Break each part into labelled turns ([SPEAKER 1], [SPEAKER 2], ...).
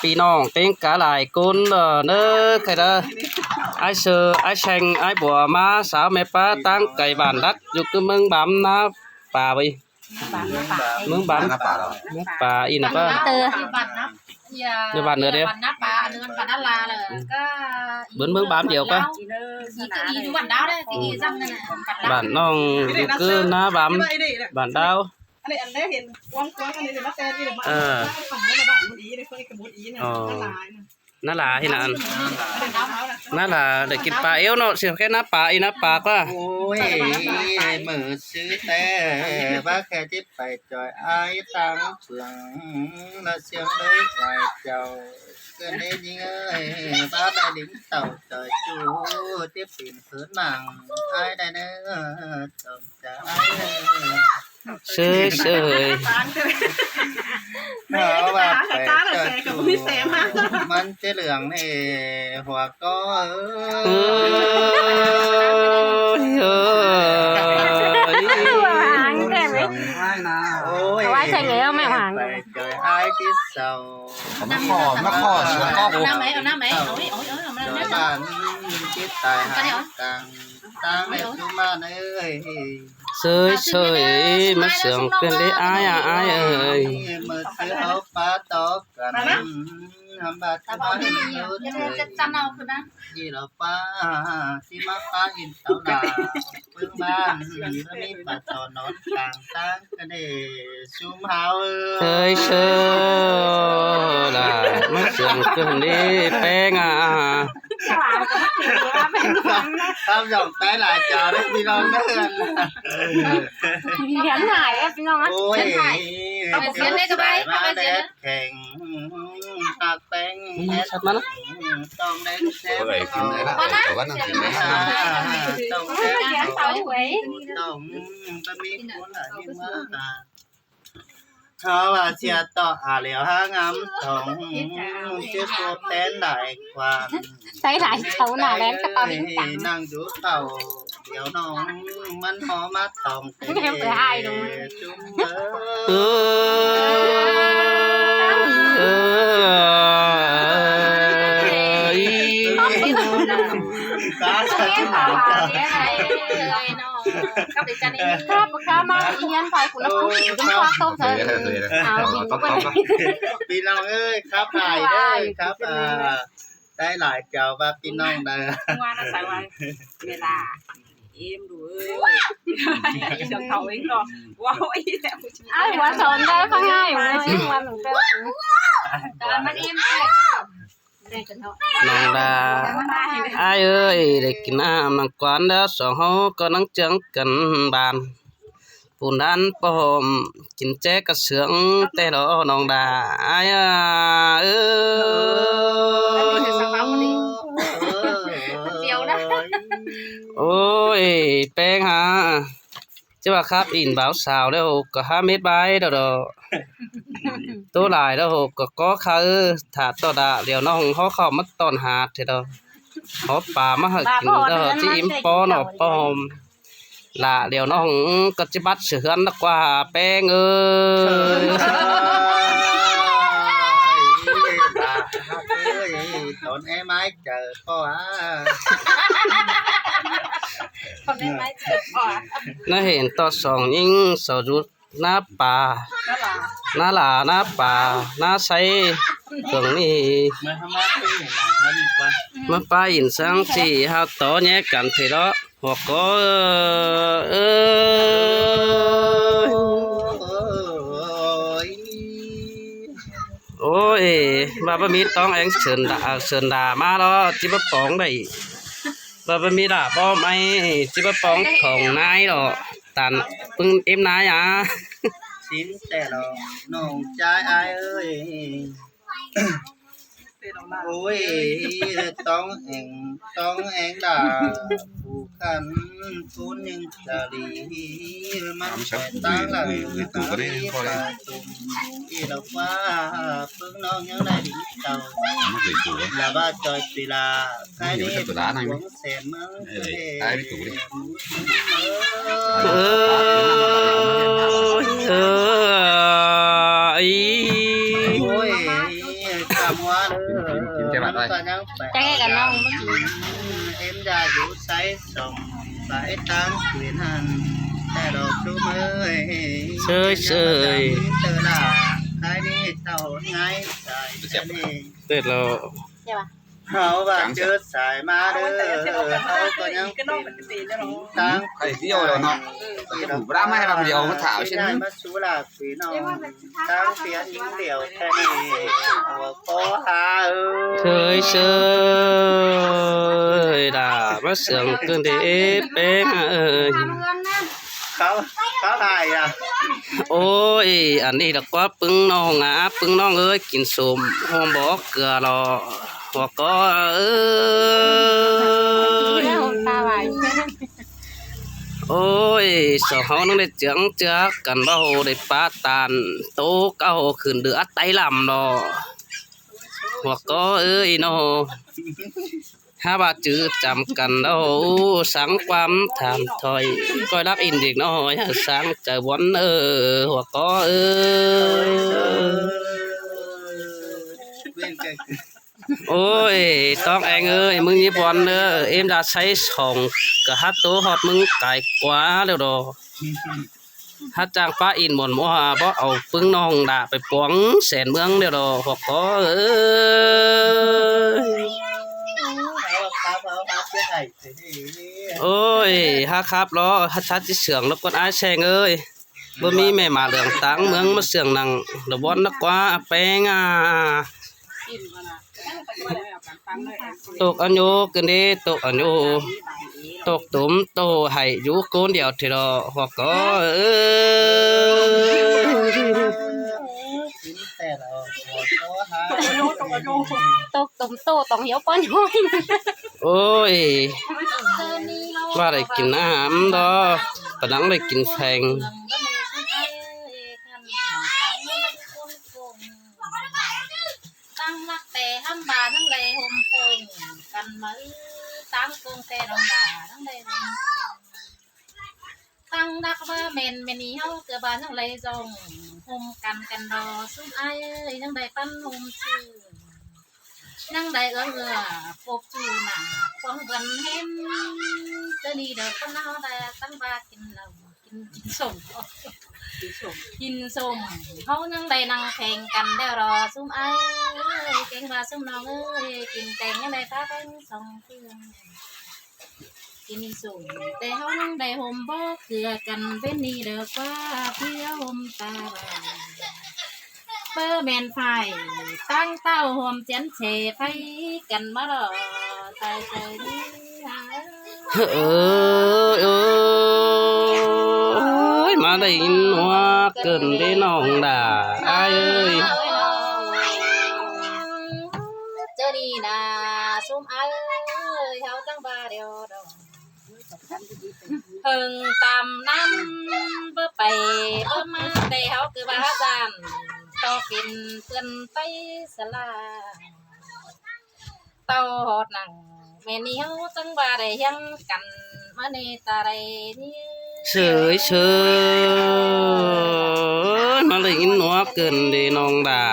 [SPEAKER 1] ปีน้องเป็นกะหลายคนเน้อใครเด้อไอ้เสือไอ้แฉงไอ้บัวมาสาวแม่ป้าตั้งไก่บ้านดักอยู่กับเมืองบำนะป่าไปเมืองบำป่าอีน่ะป้าเนื้อบ้านเนื้อเดียวเบิ้นเมืองบำเดียวป้าบ้านน้องอยู่คือหน้าบำบ้านดาวนั่นล่ะที่นั่นนั่นล่ะเด็กกินปลาเอวเนาะเสียแค่น้าปลาอีน้าปลาป่ะ
[SPEAKER 2] โอ้ยมือซื้อแต่ว่าแค่จิบไปจอยไอ้ตังเฟืองน่ะเสียงเลยไหวเจ้าเกินได้ยิงเอ้ยบ้าได้ลิ้นเต่าจอยจูจิบปีนเขินมังไอ้ได้เนื้อจอมใจ
[SPEAKER 1] เสย
[SPEAKER 2] เพราะว่าแปลกจูมันจะเหลืองนี่หัวก็
[SPEAKER 3] ว่าใช่ไงเอาไม่หาง
[SPEAKER 2] ไอ้ที่เศร้า
[SPEAKER 4] มาขอก็
[SPEAKER 3] น้ำไหมเอาน้ำไหมเอา
[SPEAKER 2] บ้านคิดตายหาตังตังเล็บจุมาเอ้ย
[SPEAKER 1] เสยมาเสียงเป็นได้อายเอ้ย
[SPEAKER 2] มือซื้อเอาปลาตอกกันทำบาดทำบาด
[SPEAKER 3] จะจำเอาคือนะ
[SPEAKER 2] ยี่เราป้าที่มาป้าอินเต่าดาเพิ่งบ้านแล้วมีปลาตอนนอนกลางตั้งกันเดชุ่มเฮา
[SPEAKER 1] เสยล่ะมาเสียงเป็นได้แป้ง
[SPEAKER 2] ทำหยอกใต้หลายจอได้พี่น้องเนื่อน
[SPEAKER 3] เขียนหายอ่ะพี่น้องอ่ะ
[SPEAKER 2] โอ้ยเขียนได้ก็ไปมาเด็ดแข่งตักแป้ง
[SPEAKER 1] ชัดมานะ
[SPEAKER 2] ต้องได้แซ่บ
[SPEAKER 4] ต้องได้ต้องได้
[SPEAKER 2] ต้องได้ต้องบะหมี่กุ้งอะไรนี่มาเขาว่าเชียต่อเหลียวห้างำทองเชื่อโคเต้นได้ความ
[SPEAKER 3] ใช้หลายเขาหนาแรงก็ตอนนี้
[SPEAKER 2] นั่งดูเต่าเดี๋ยวน้องมันหอมาตองเตะจุ่ม
[SPEAKER 3] ข้ามาอียันไฟคุณแล้วคุณต้องควักต้มเลยเอาบินไป
[SPEAKER 2] พี่น้องเอ้ยครับถ่ายได้ครับได้หลายเจ้าว่าพี่น้องได้
[SPEAKER 5] ว่าน่าใส่ไว้เวลาเอ็มดูเอ้ยจะเขาเองก็ว้าวไอ้แต่
[SPEAKER 3] ไอ้หัวสอนได้ฟังง่ายเลยวันหนึ่งเดียวแต่มันเอ็ม
[SPEAKER 1] น้องดาไอ้เอ้ยได้กินน้ำน้ำกวนแล้วสองเขาก็นั่งจังกันบานปูนดันปอมกินแจ๊กกระเสืองแต่ดอน้องดาไอ้เอ้ยโอ้ยแป้งฮะจะว่าครับอินบ่าวสาวแล้วก็5 เม็ดใบเด้อตัวหลายแล้วก็คือถาดต่อดาเดี๋ยวน้องเขาเข้ามาตอนหาเถอะเด้อขอป่ามาให้กินเด้อที่อิ่มปอเนาะปอมล่ะเดี๋ยวน้องก็จะบัดเสือนนักกว่าแป้งเอ้ย
[SPEAKER 2] ตอนไม้เจอพ่อ
[SPEAKER 1] น่าเห็นต่อสองยิ่งสาวรุดหน้าป่าหน้าหลาหน้าป่าหน้าใสตรงนี้มาป้าอินสังที่หาต่อแยกกันเถอะหัวก็โอ้ยบาบมีต้องเองเชิญด่ามาแล้วจิบปองได้บาบมีด่าป้อมไอ้จิบปองของนายหรอตันปึ้งเอ็มนาย
[SPEAKER 2] ชิ้นแต่เราน้องใจไอ้เอ้ยโอ้ยต้องเองด่าผู้ขันทุนยังจะดีมันแต่ตั้งหลังตาดีตาตุ่มที่เราว่าเพิ่งน้องยังได้ดีเต่าลาบ้าจอยปีลาใครได้หวงเสียมึงโอ้ย หัวเด้อมันก็ยังแปลก
[SPEAKER 3] จังไงกันน้องเมื่อกี้
[SPEAKER 2] เอ็มจะอยู่ใส่ส่งสายตั้งคืนหันแต่ดอกชูเมย
[SPEAKER 1] เชยเชย
[SPEAKER 2] เจอหน้าใครนี่เต่าไงสายนี่
[SPEAKER 1] เต็ดแล้ว
[SPEAKER 3] ใช่ป่ะ
[SPEAKER 2] เขาว่าเจอสายมาเด้อเขาก็ยัง
[SPEAKER 5] ก็น้องมันตีแล้วเนาะ
[SPEAKER 2] ตั้ง
[SPEAKER 4] ใครที่โยนเนาะจะถูกร่าไม่ให้เราเดียวมาถามเช่น
[SPEAKER 2] ได้
[SPEAKER 4] นี้
[SPEAKER 2] มาสู้ลาฝีน้องตั้งเสียทิ้งเดี่ยวแค่นี้เอาโป้หา
[SPEAKER 1] เชยเชยด่ามาเสียงเกินเด้แป้งเอ้ย
[SPEAKER 3] ทำเงินนะ
[SPEAKER 2] เขาถ่ายอ่ะ
[SPEAKER 1] โอ้ยอันนี้ดอกว่าปึ้งน้องปึ้งน้องเอ้ยกินสมหอมบอกเกลือรอหัวก็เอ้ย
[SPEAKER 3] แล้วตาไหว
[SPEAKER 1] โอ้ยสาวเฮานั่งได้เจียงเจือกันบ่โหได้ปาตานโตเก้าขึ้นเดือไตลำดอหัวก็เอ้ยเนาะถ้าว่าจื้อจำกันเนาะสังความถามถอยก้อยรับอินดีกเนาะสังใจวันหัวก็เอ้ย
[SPEAKER 2] เว้นกัน
[SPEAKER 1] โอ้ยต้องแองเอ้ยมึงยี่บอลเด้อเอ็มđãใช้ส่งกะฮัตโตฮอดมึงไก่กว่าแล้วดอถ้าจ้างป้าอินหมดบ่บ่เอาปึ้งน้องด่าไปปวงแสนเมืองเด้อดอพวกก็เอ้ย
[SPEAKER 2] เขาเสียหายสิ
[SPEAKER 1] โอ้ยฮักครับล้อฮัชัดสิเสืองแล้วก็อ้ายแซงเอ้ยบ่มีแม่มาเหลืองตังเมืองมาเสืองนังดอกบอนนักกว่าแป้ง
[SPEAKER 5] กินมานะไปด้วยแล้วกันฟังเลย
[SPEAKER 1] ตกอันโยกันเด้ตกอันโยตกตุ่มโตให้อยู่โกนเดียวทีละหัวก็เอ้ย
[SPEAKER 2] แต่เราหัวโตหา
[SPEAKER 3] ตกตุ่มโตต้องเหี่ยวป้อนห้อย
[SPEAKER 1] โอ้ยว่าได้กินอาหารดอกกระดังได้กินแพง
[SPEAKER 6] ตั้งนักแต่ห้ามบาทั้งเลยห่มพงกันมือตั้งกงแต่ดองบาทั้งเลยตั้งนักว่าเมนนี้เฮาเกือบานทั้งเลยจงห่มกันดอซุ่มไอ้ทั้งใดปั้นห่มชื่อนั่งใดเอื้อปบจูหนาควงวันเห็นจะดีเด้อคนเฮาได้ตั้งบากินเรากินส่งกินส้มเขายังได้นั่งแข่งกันได้รอซุ่มไอ้เก่งว่าซุ่มน้องเอ้ยกินแตงยังได้ตาเป็นสองเพื่อนกินส้มแต่เขายังได้ห่มบ่เกลือกันเป็นนี่เด้อกว่าเพื่อห่มตาเบอร์แมนไฟตั้งเต้าห่มเจียนเฉไฟกันมาดอตายใจดีหา
[SPEAKER 1] เอ้ยเอ้ยมาได้ยินว่าเกินได้น้องด่าอ้ายเอ้ย
[SPEAKER 6] เจอนี่นะซุ่มเอ้ยเขาจังบาเดียวดอกเพิ่งตามน้ำเพื่อไปเพื่อมาแต่เขาคือบาจานต่อกินเพื่อนไปสลาเต้าหอดหนังแม่นี่เขาจังบาได้ยังกันมาในตาใดนี่
[SPEAKER 1] เฉยเฉยมาได้ยินว่าเกินได้น้องด่า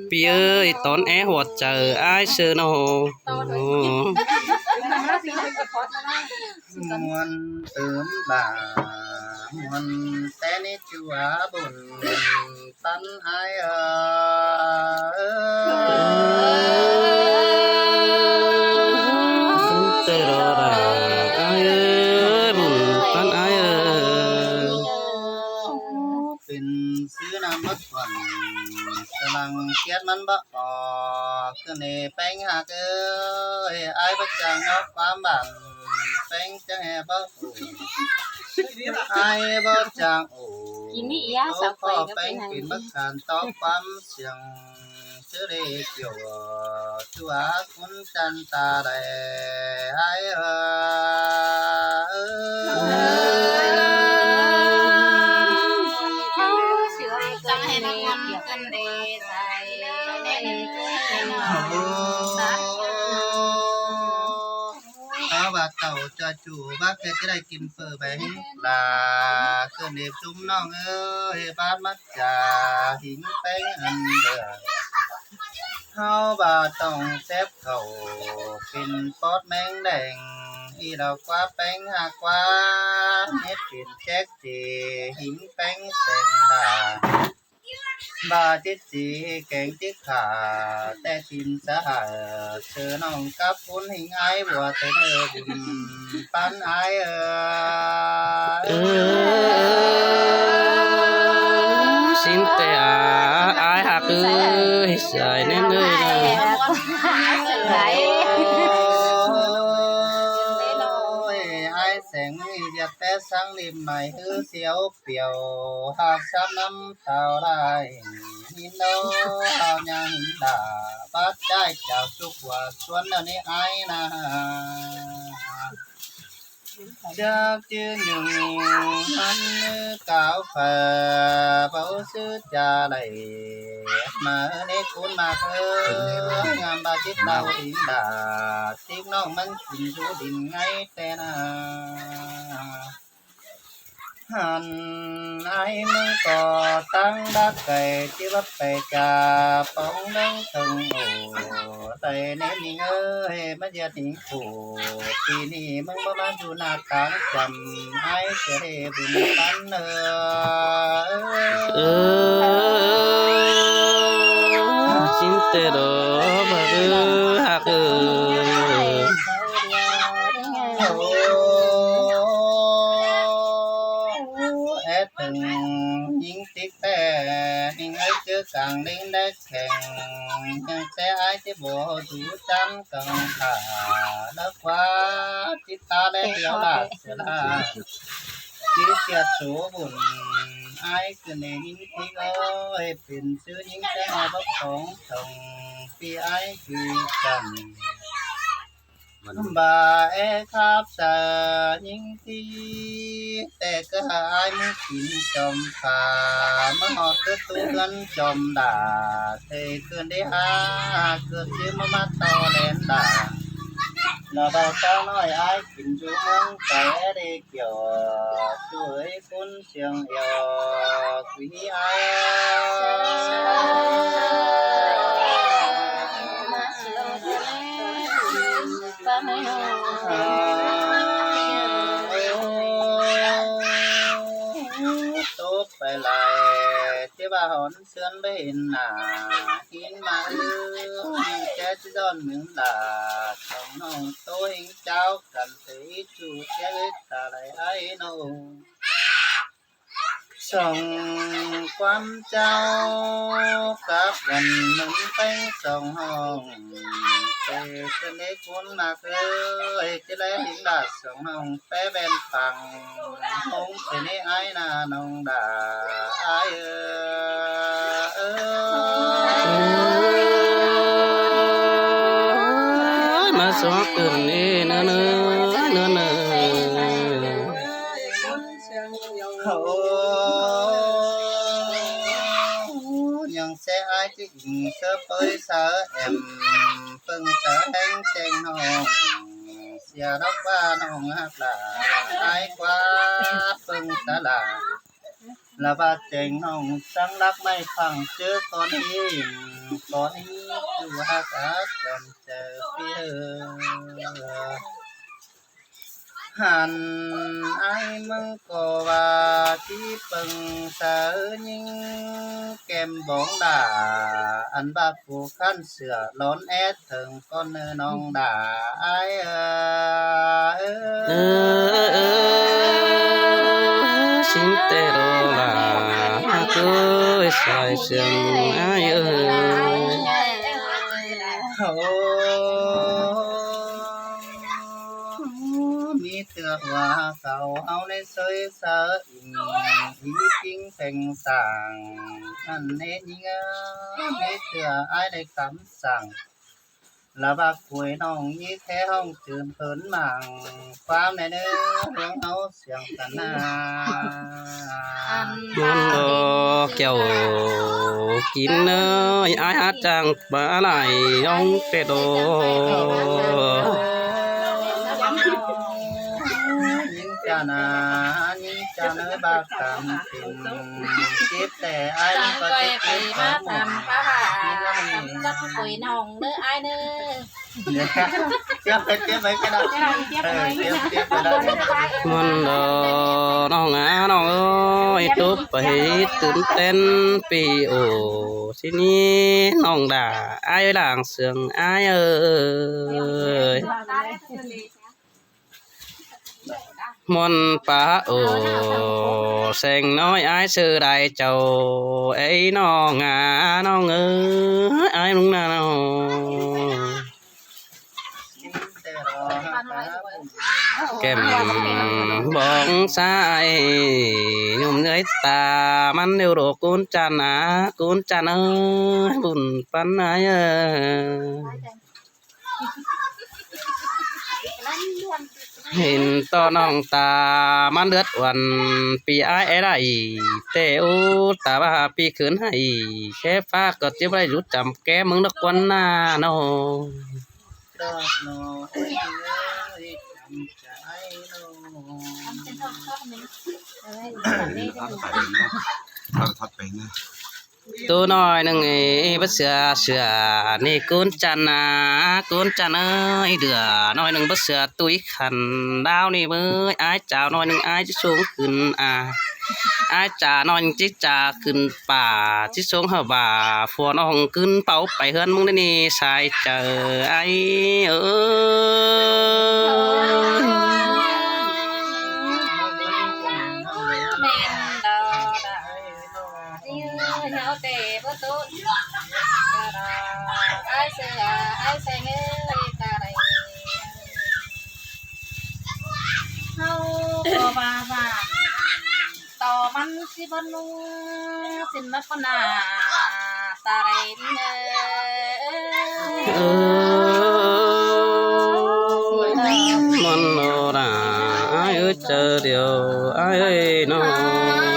[SPEAKER 1] พี่เอ้ยตอนแอหัวเจออ้ายเสือโน
[SPEAKER 2] มวนเติมบ่ามวนแต่นี่จัวบุญตันไอ
[SPEAKER 1] เตรอดาอ้ายเอ้ยบุญปันอ้ายเอ้ย
[SPEAKER 2] เป็นซื้อน้ำมัดวันกำลังเกียดมันบ่ออกขึ้นในแป้งหักเอ้ยไอ้บักจังเอาความบันแป้งจะแห่บ่ไอ้บ่จังโอ้
[SPEAKER 3] กินนี่ยาสับไฟก็
[SPEAKER 2] แป้
[SPEAKER 3] เป็
[SPEAKER 2] ง
[SPEAKER 3] นทาง
[SPEAKER 2] กิน
[SPEAKER 3] นี้
[SPEAKER 2] บักขานตอกความเสียงชื่อเรียกอยู่ชัวคุณจันตาแดไอ้
[SPEAKER 6] จังให้นักวันกันเดใจแน่นเกิน
[SPEAKER 2] ถ้าว่าเต่าจะจู่ว่าแกจะได้กินเฟอร์แบงลาเกินเด็บจุ้มน้องเอ้ยบ้านมักจะหิงแป้งอันเด้อ เฮาบ่าต้องแซบเข้าเป็นปอดแมงแดงอีดอกกว่าแป้งหากว่าเฮ็ดเป็นแจ๊กเจหิงแป้งแสงดาบาจิตจีแกงจิกขาแต่ชินสะหาเธอน้องกับคุณหิงไอ้บัวเธอบุญปันไอ้
[SPEAKER 1] xin tè ai hạt ơi trời nên ơi
[SPEAKER 2] ai sáng giật té sáng liềm mày hư xéo piều hạt sáp năm tàu lại nhìn đâu hào nhà hình đà bát trai chào chúc và xuân ở đây ai nà chắc chưa nhung hắn cáo phà bảo sư cha đầy mà nế cuốn mà khơi ngàm ba chiếc tàu đình đà tiếng non mắn chìm rú đình ngay tên hàn ai mừng cò tăng đá cày chỉ bắt bè trà bóng đánh thừng ổ tay ném mình ơi mất giờ tình khổ thì nì mừng bao ban dù nà tăng chầm ai sẽ để buồn bắn
[SPEAKER 1] xin tè đó bà hạt
[SPEAKER 2] từng những chiếc xe mình ấy chưa càng lên đất kèn nhưng xe ai chứ bộ thủ chăm cần thả đất quá chỉ ta đây hiểu là sẽ là chỉ xe số buồn ai cứ nên những chiếc ơi phiền xưa những cái mà bốc phóng thòng vì ai cứ cần bà khắp xa những tíแต่ก็หายไม่กินจอมขามาหอดก็ตู้ลันจอมด่าเธอเกินได้หาเกิดซื้อมาต่อแลนด่าเราเบาเจ้าน้อยอายกินจูเมืองใจได้เกี่ยวช่วยคุณเชียงเอวคุยอายtốt phải lại thế bà hòn sườn bên nà hin mà chết giòn miếng là trong nông tôi hình cháu cần thấy chủ chết ta lại ấy nô sông quan cháu các gần nâng bánh sông hồng để trên đấy cuốn mà ơi chứ lấy hình đạt sông hồng bé bên phẳng không thể nên ai là nông đà ai
[SPEAKER 1] mà gió cường đi nữa
[SPEAKER 2] nhưng xe ai chứ sớm tới sợ em phân sợ anh trên hồng xìa đốc ba nông hát là ai quá phân sợ là ba trên hồng sáng lắc mây phẳng chứ con hiền chú hát ác chầm chờ phía hàn ai mừng cô và chỉ bằng sợ nhưng kèm bóng đà anh ba phụ khăn sửa lón ép thường con non đà ai
[SPEAKER 1] xin tê đồ là cứ xoay sườn ai ơi
[SPEAKER 2] mi thừa hòa cầu áo lên sơi sơ ý kinh thành sàng anh nên nhớ mi thừa ai đây cắm sàng là bác cuối nòng như thế không trường phấn màng phám này nữa hướng áo xiềng tận
[SPEAKER 1] món đồ kẹo kín ơi ai hát chàng bá lại ông tê đồ
[SPEAKER 2] những cha nà những cha ta nơi bao cảm tình kiếpแต่ai
[SPEAKER 6] จัง
[SPEAKER 2] ก็
[SPEAKER 6] ก้อย
[SPEAKER 2] จะ
[SPEAKER 6] ไป
[SPEAKER 2] คิด
[SPEAKER 6] มา
[SPEAKER 2] หา
[SPEAKER 6] ทำป้าทำรักคุยน้องเด้อไอ้เด้อ
[SPEAKER 2] tiếp mấy cái đó tiếp cái đó
[SPEAKER 1] มันดอน้องน้องเอ้ยตุ๊บไปตื่นเต้นปีโอทีนี้น้องด่าไอ้หลังเสืองไอ้เอ้ยมนป่าโอแสงน้อยไอ้ซื้อได้เจ้าไอ้น้องน้องเอ้ยไอ้ลุงนาน้อง แก้มบองซ้ายยุ่มเนื้อตามันเร็วโรกุนจันนะกุนจันเอ้ยบุญปันนายเอ้ยเห็นต่อน้องตามันเลือดวันปีอ้ายได้เตอูตาว่าปีขืนให้แค่ฟ้าก็จะไม่รู้จำแกมึงนักวันหน้าน้อง
[SPEAKER 4] ทัดไปนะ
[SPEAKER 1] ตัวน้อยหนึ่งไอ้บัดเสือนี่กุนจันนะกุนจันเอ้ยเดือน้อยหนึ่งบัดเสือตุ้ยขันดาวนี่เบ้ยอ้ายจ่าน้อยหนึ่งอ้ายจะสูงขึ้นอ้ายจ่าน้อยหนึ่งจิจ่าขึ้นป่าที่สูงหัวบ่าฟัวน้องขึ้นเป่าไปเฮือนมึงได้นี่สายเจอไอ้เอ้ย
[SPEAKER 6] แม่นดอยื้อเหี่ยวเตะประตูไอ้เสือไอ้ใส่เงยตาไหลเฮาก็ว่าต่อมันสิบนูสินมาปนาตาไหลเน
[SPEAKER 1] มันโนราไอ้เจอเดียวไอ้น้อง